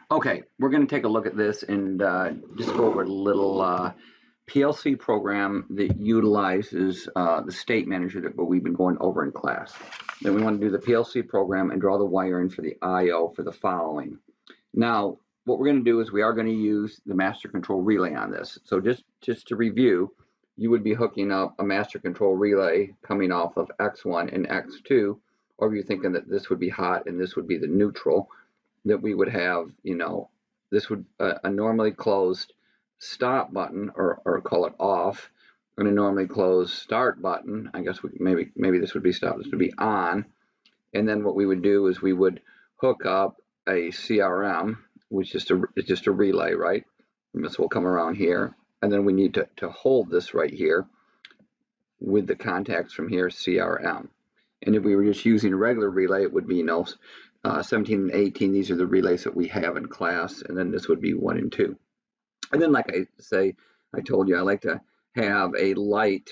Okay, we're going to take a look at this and just go over a little PLC program that utilizes the state manager that we've been going over in class. Then we want to do the PLC program and draw the wiring for the I/O for the following. Now, what we're going to do is we are going to use the master control relay on this. So just to review, you would be hooking up a master control relay coming off of X1 and X2, or if you're thinking that this would be hot and this would be the neutral, that we would have, this would a normally closed stop button, or call it off, and a normally closed start button. I guess maybe this would be stop, this would be on. And then what we would do is we would hook up a CRM, which is just a relay, right? And this will come around here, and then we need to hold this right here with the contacts from here, CRM. And if we were just using a regular relay, it would be 17 and 18. These are the relays that we have in class, and then this would be 1 and 2. And then, like I told you, I like to have a light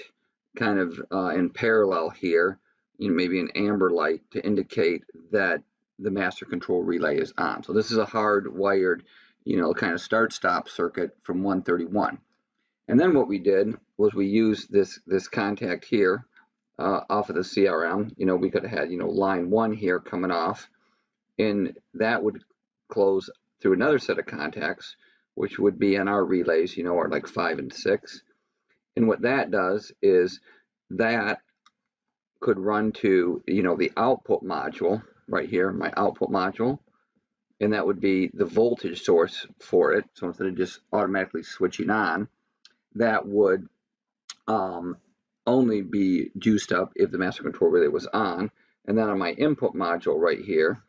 kind of in parallel here, maybe an amber light to indicate that the master control relay is on. So this is a hardwired, kind of start-stop circuit from 131. And then what we did was we used this contact here off of the CRM. We could have had line 1 here coming off, and that would close through another set of contacts, which would be on our relays, are like 5 and 6. And what that does is that could run to, the output module right here, my output module, and that would be the voltage source for it. So instead of just automatically switching on, that would only be juiced up if the master control relay was on. And then on my input module right here,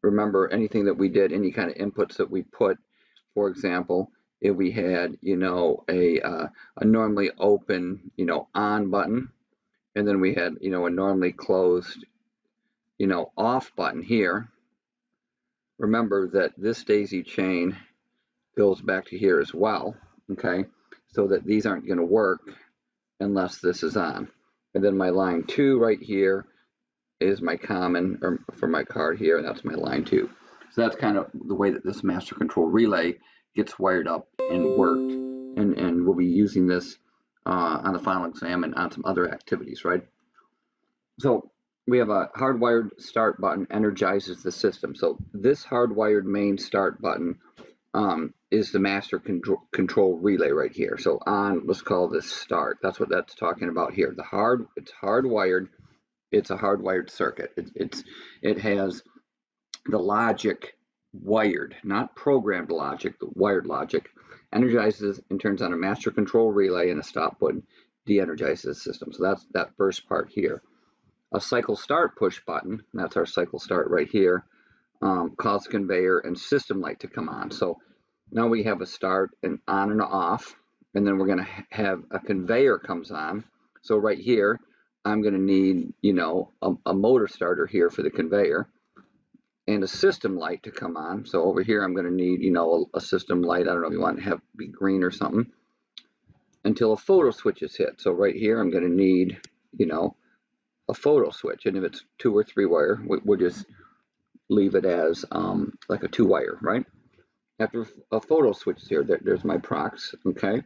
remember anything that we did, any kind of inputs that we put, for example, if we had, a normally open, on button, and then we had, a normally closed, off button here. Remember that this daisy chain goes back to here as well, okay? So that these aren't going to work unless this is on. And then my line 2 right here is my common, or for my card here, and that's my line 2. So that's kind of the way that this master control relay gets wired up and worked, and we'll be using this on the final exam and on some other activities, right? So we have a hardwired start button, energizes the system. So this hardwired main start button is the master control relay right here. So on, let's call this start. That's what that's talking about here. It's hardwired. It's a hardwired circuit. It has the logic wired, not programmed logic, but wired logic. Energizes and turns on a master control relay, and a stop button de-energizes the system. So that's that first part here. A cycle start push button, that's our cycle start right here, causes conveyor and system light to come on. So now we have a start and on and off, and then we're going to have a conveyor comes on. So right here, I'm going to need, a motor starter here for the conveyor, and a system light to come on. So over here, I'm going to need, a system light. I don't know if you want to have be green or something, until a photo switch is hit. So right here, I'm going to need, a photo switch. And if it's 2 or 3 wire, we'll just leave it as like a 2 wire, right? After a photo switch is here, there's my prox, okay?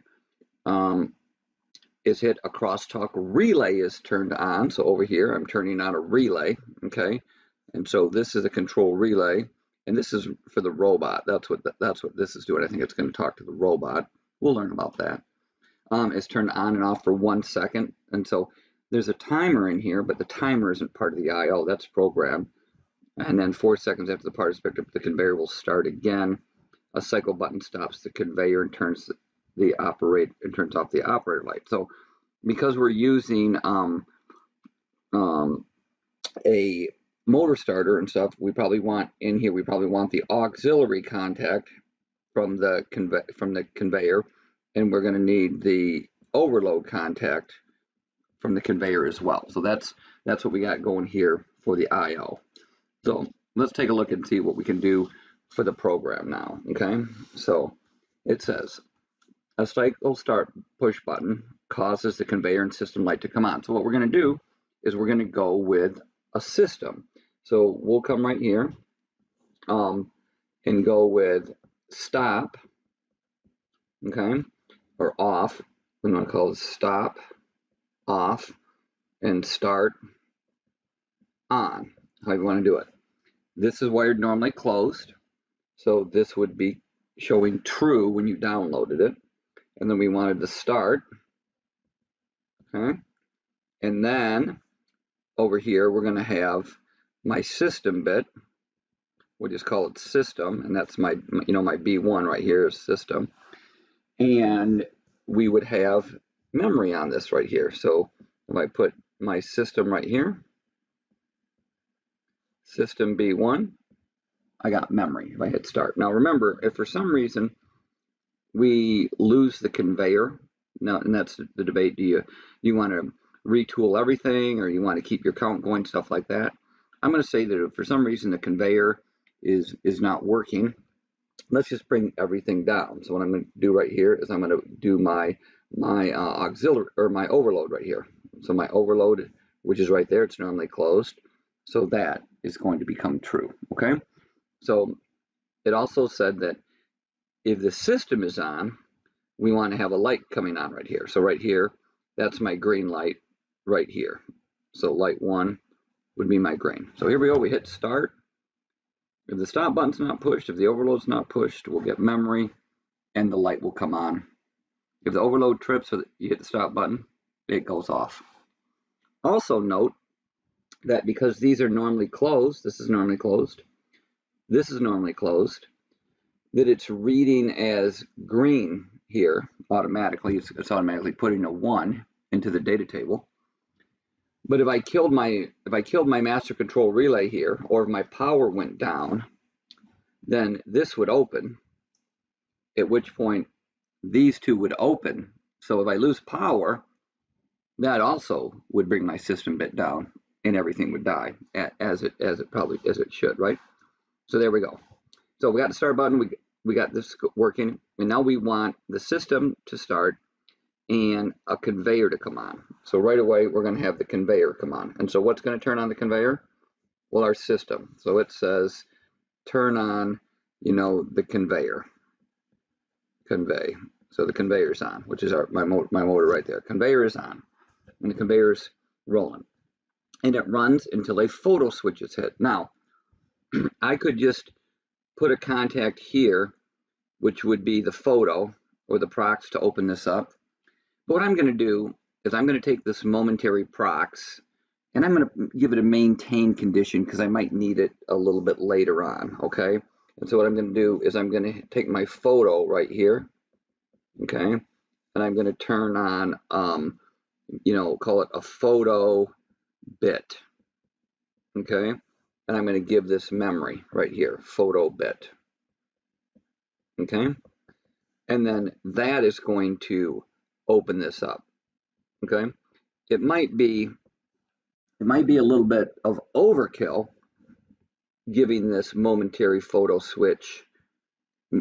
Is hit, a crosstalk relay is turned on. So over here, I'm turning on a relay, okay? And so this is a control relay, and this is for the robot. That's what this is doing. I think it's going to talk to the robot. We'll learn about that. It's turned on and off for 1 second, and so there's a timer in here, but the timer isn't part of the I/O. That's programmed. And then 4 seconds after the part is picked up, the conveyor will start again. A cycle button stops the conveyor and turns off the operator light. So because we're using a motor starter and stuff, we probably want in here, the auxiliary contact from the conveyor, and we're going to need the overload contact from the conveyor as well. So that's what we got going here for the I/O. So let's take a look and see what we can do for the program now, okay? So it says a cycle start push button causes the conveyor and system light to come on. So what we're going to do is we're going to go with a system. So we'll come right here, and go with stop, okay, or off. I'm going to call it stop, off, and start, on, how you want to do it. This is wired normally closed, so this would be showing true when you downloaded it. And then we wanted to start, okay, and then over here we're going to have my system bit. We'll just call it system, and that's my, my B1 right here is system. And we would have memory on this right here. So if I put my system right here, system B1, I got memory if I hit start. Now remember, if for some reason we lose the conveyor, now, and that's the debate, do you want to retool everything, or you want to keep your count going, stuff like that. I'm going to say that if for some reason the conveyor is not working, let's just bring everything down. So what I'm going to do right here is I'm going to do my auxiliary, or my overload right here. So my overload, which is right there, it's normally closed. So that is going to become true, okay? So it also said that if the system is on, we want to have a light coming on right here. So right here, that's my green light right here. So light 1 would be my green. So here we go, we hit start. If the stop button's not pushed, if the overload's not pushed, we'll get memory and the light will come on. If the overload trips, so you hit the stop button, it goes off. Also note that because these are normally closed, this is normally closed, this is normally closed, that it's reading as green here automatically. It's automatically putting a 1 into the data table. But if I killed my master control relay here, or if my power went down, then this would open, at which point these two would open. So if I lose power, that also would bring my system bit down, and everything would die as it should, right? So there we go. So we got the start button, we got this working, and now we want the system to start and a conveyor to come on. So right away we're going to have the conveyor come on. And so what's going to turn on the conveyor? Well, our system. So it says turn on, the conveyor. Convey. So the conveyor's on, which is my motor right there. Conveyor is on, and the conveyor's rolling, and it runs until a photo switch is hit. Now, I could just put a contact here, which would be the photo or the prox to open this up. But what I'm going to do is I'm going to take this momentary prox, and I'm going to give it a maintain condition because I might need it a little bit later on, okay? And so what I'm going to do is I'm going to take my photo right here, okay? And I'm going to turn on, call it a photo bit, okay? And I'm going to give this memory right here, photo bit, okay? And then that is going to open this up, okay? It might be a little bit of overkill giving this momentary photo switch,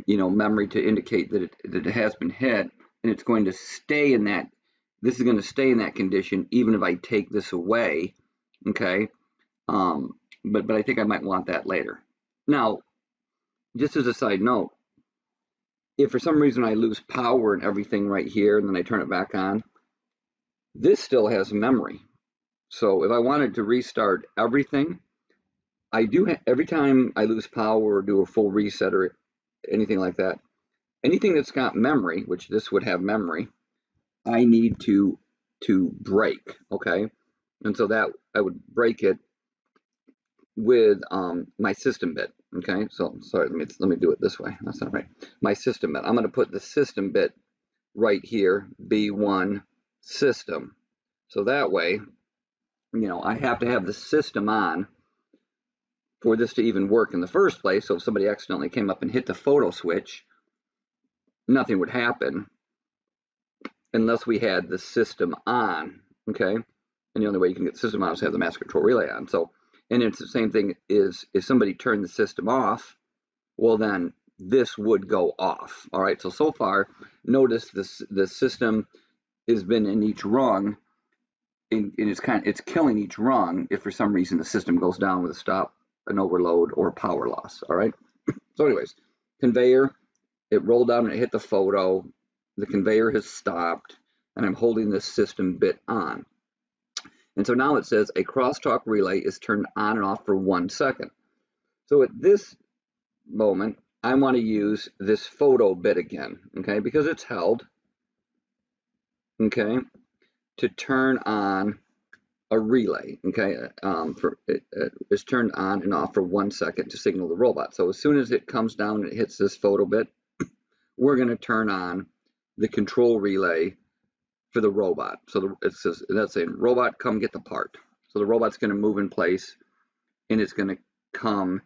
memory to indicate that it has been hit, and it's going to stay in that. This is going to stay in that condition even if I take this away, okay? But I think I might want that later. Now, just as a side note, if for some reason I lose power and everything right here, and then I turn it back on, this still has memory. So if I wanted to restart everything, I do every time I lose power or do a full reset or anything like that, anything that's got memory, which this would have memory, I need to break, okay? And so that I would break it with my system bit, okay? So sorry, let me do it this way. That's not right. My system bit. I'm going to put the system bit right here, B1 system. So that way, I have to have the system on for this to even work in the first place. So if somebody accidentally came up and hit the photo switch, nothing would happen unless we had the system on, okay? And the only way you can get the system on is to have the master control relay on. So, and it's the same thing is if somebody turned the system off, well then this would go off. All right, so far, notice the system has been in each rung, and it's killing each rung if for some reason the system goes down with a stop, an overload, or a power loss. All right, So anyways, conveyor, it rolled down and it hit the photo. The conveyor has stopped, and I'm holding this system bit on. And so now it says a crosstalk relay is turned on and off for 1 second. So at this moment, I want to use this photo bit again, okay, because it's held, okay, to turn on a relay, okay, it's turned on and off for 1 second to signal the robot. So as soon as it comes down and it hits this photo bit, we're going to turn on the control relay for the robot. So it says, that's saying, robot, come get the part. So the robot's going to move in place, and it's going to come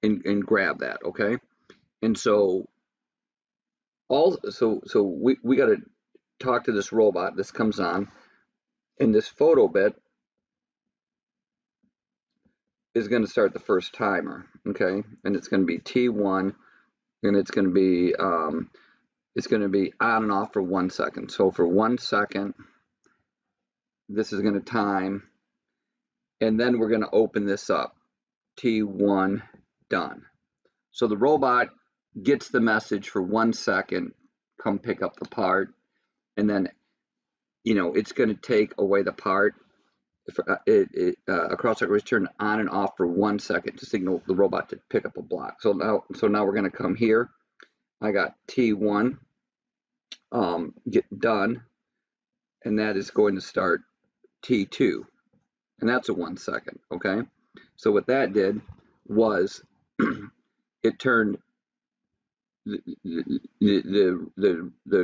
and grab that, okay? And so we got to talk to this robot. This comes on, and this photo bit is going to start the first timer, okay? And it's going to be T1, and it's going to be on and off for 1 second. So for 1 second, this is going to time, and then we're going to open this up. T1 done. So the robot gets the message for 1 second, come pick up the part, and then, you know, it's going to take away the part. A crosstalk is turned on and off for 1 second to signal the robot to pick up a block. So now we're going to come here. I got T1 get done, and that is going to start T2, and that's a 1 second. Okay, so what that did was it turned the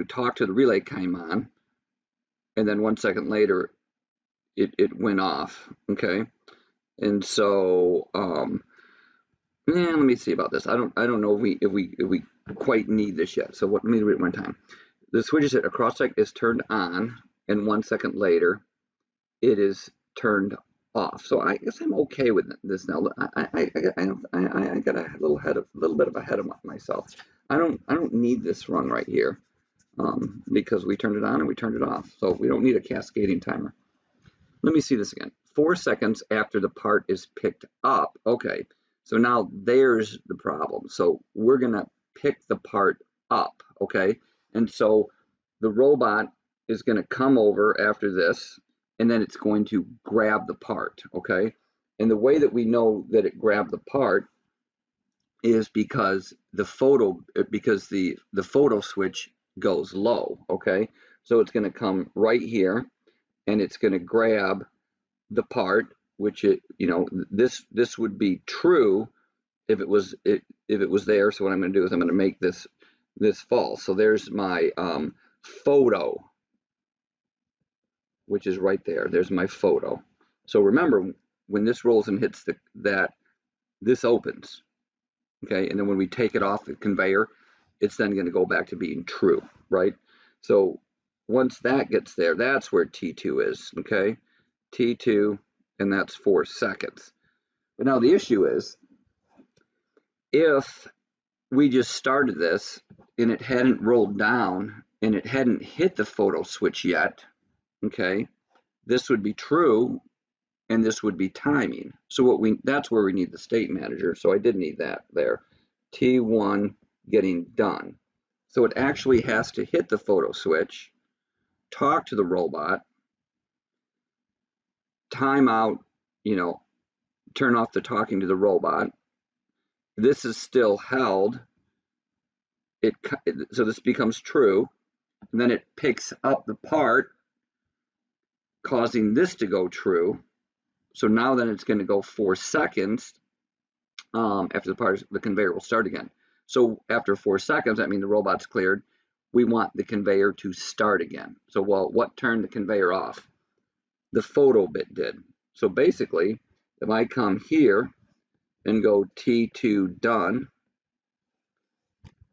talk to the relay came on, and then 1 second later it went off. Okay, and so let me see about this. I don't know if we quite need this yet. So let me read it one time. The switch is a crosstalk is turned on, and 1 second later it is turned off. So I guess I'm okay with this now. I got a little bit of a head of myself. I don't need this run right here because we turned it on and we turned it off. So we don't need a cascading timer. Let me see this again. 4 seconds after the part is picked up. Okay, so now there's the problem. So we're gonna pick the part up, okay? And so the robot is gonna come over after this, and then it's going to grab the part, okay? And the way that we know that it grabbed the part is because the photo switch goes low, okay? So it's gonna come right here, and it's going to grab the part, which this would be true if it was there. So what I'm going to do is I'm going to make this false. So there's my photo, which is right there. There's my photo. So remember, when this rolls and hits this opens, okay, and then when we take it off the conveyor, it's then going to go back to being true, right? So once that gets there, that's where T2 is, okay? T2, and that's 4 seconds. But now the issue is, if we just started this and it hadn't rolled down and it hadn't hit the photo switch yet, okay, this would be true and this would be timing. So that's where we need the state manager. So I did need that there. T1 getting done. So it actually has to hit the photo switch, talk to the robot, time out, turn off the talking to the robot. This is still held. So this becomes true. And then it picks up the part, causing this to go true. So now then it's going to go 4 seconds after the conveyor will start again. So after 4 seconds, that means the robot's cleared. We want the conveyor to start again. So what turned the conveyor off? The photo bit did. So basically, if I come here and go T2 done,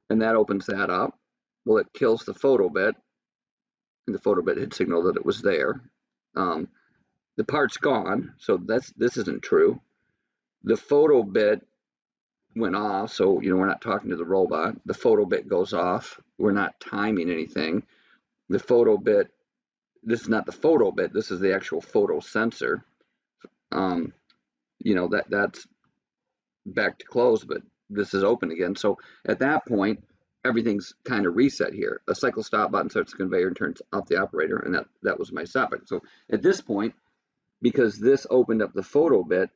and that opens that up, well, it kills the photo bit, and the photo bit had signaled that it was there. The part's gone, so this isn't true. The photo bit went off, so we're not talking to the robot. The photo bit goes off. We're not timing anything. The photo bit, this is not the photo bit, this is the actual photo sensor. That's back to close, but this is open again. So at that point, everything's kind of reset here. A cycle stop button starts the conveyor and turns off the operator, and that was my stop button. So at this point, because this opened up the photo bit,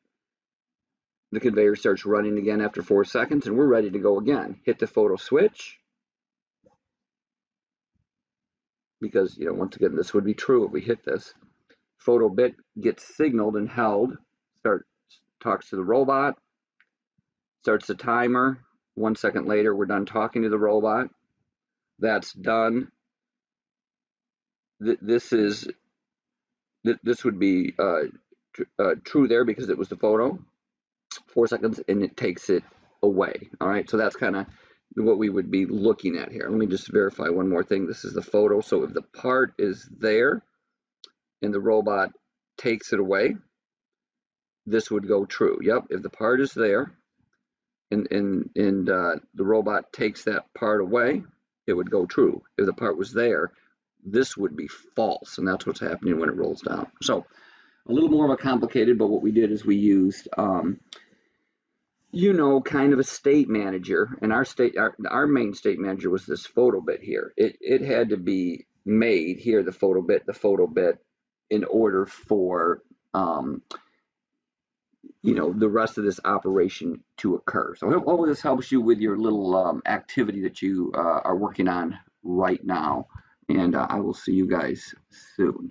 the conveyor starts running again after 4 seconds, and we're ready to go again. Hit the photo switch, because, you know, once again, this would be true if we hit this. Photo bit gets signaled and held, talks to the robot, starts the timer. 1 second later, we're done talking to the robot. That's done. This would be true there because it was the photo. 4 seconds, and it takes it away. All right, so that's kind of what we would be looking at here. Let me just verify one more thing. This is the photo. So if the part is there and the robot takes it away, this would go true. Yep, if the part is there and the robot takes that part away, it would go true. If the part was there, this would be false, and that's what's happening when it rolls down. So a little more of a complicated, but what we did is we used you know, kind of a state manager, and our main state manager was this photo bit here. It had to be made here, the photo bit, in order for you know, the rest of this operation to occur. So hopefully this helps you with your little activity that you are working on right now, and I will see you guys soon.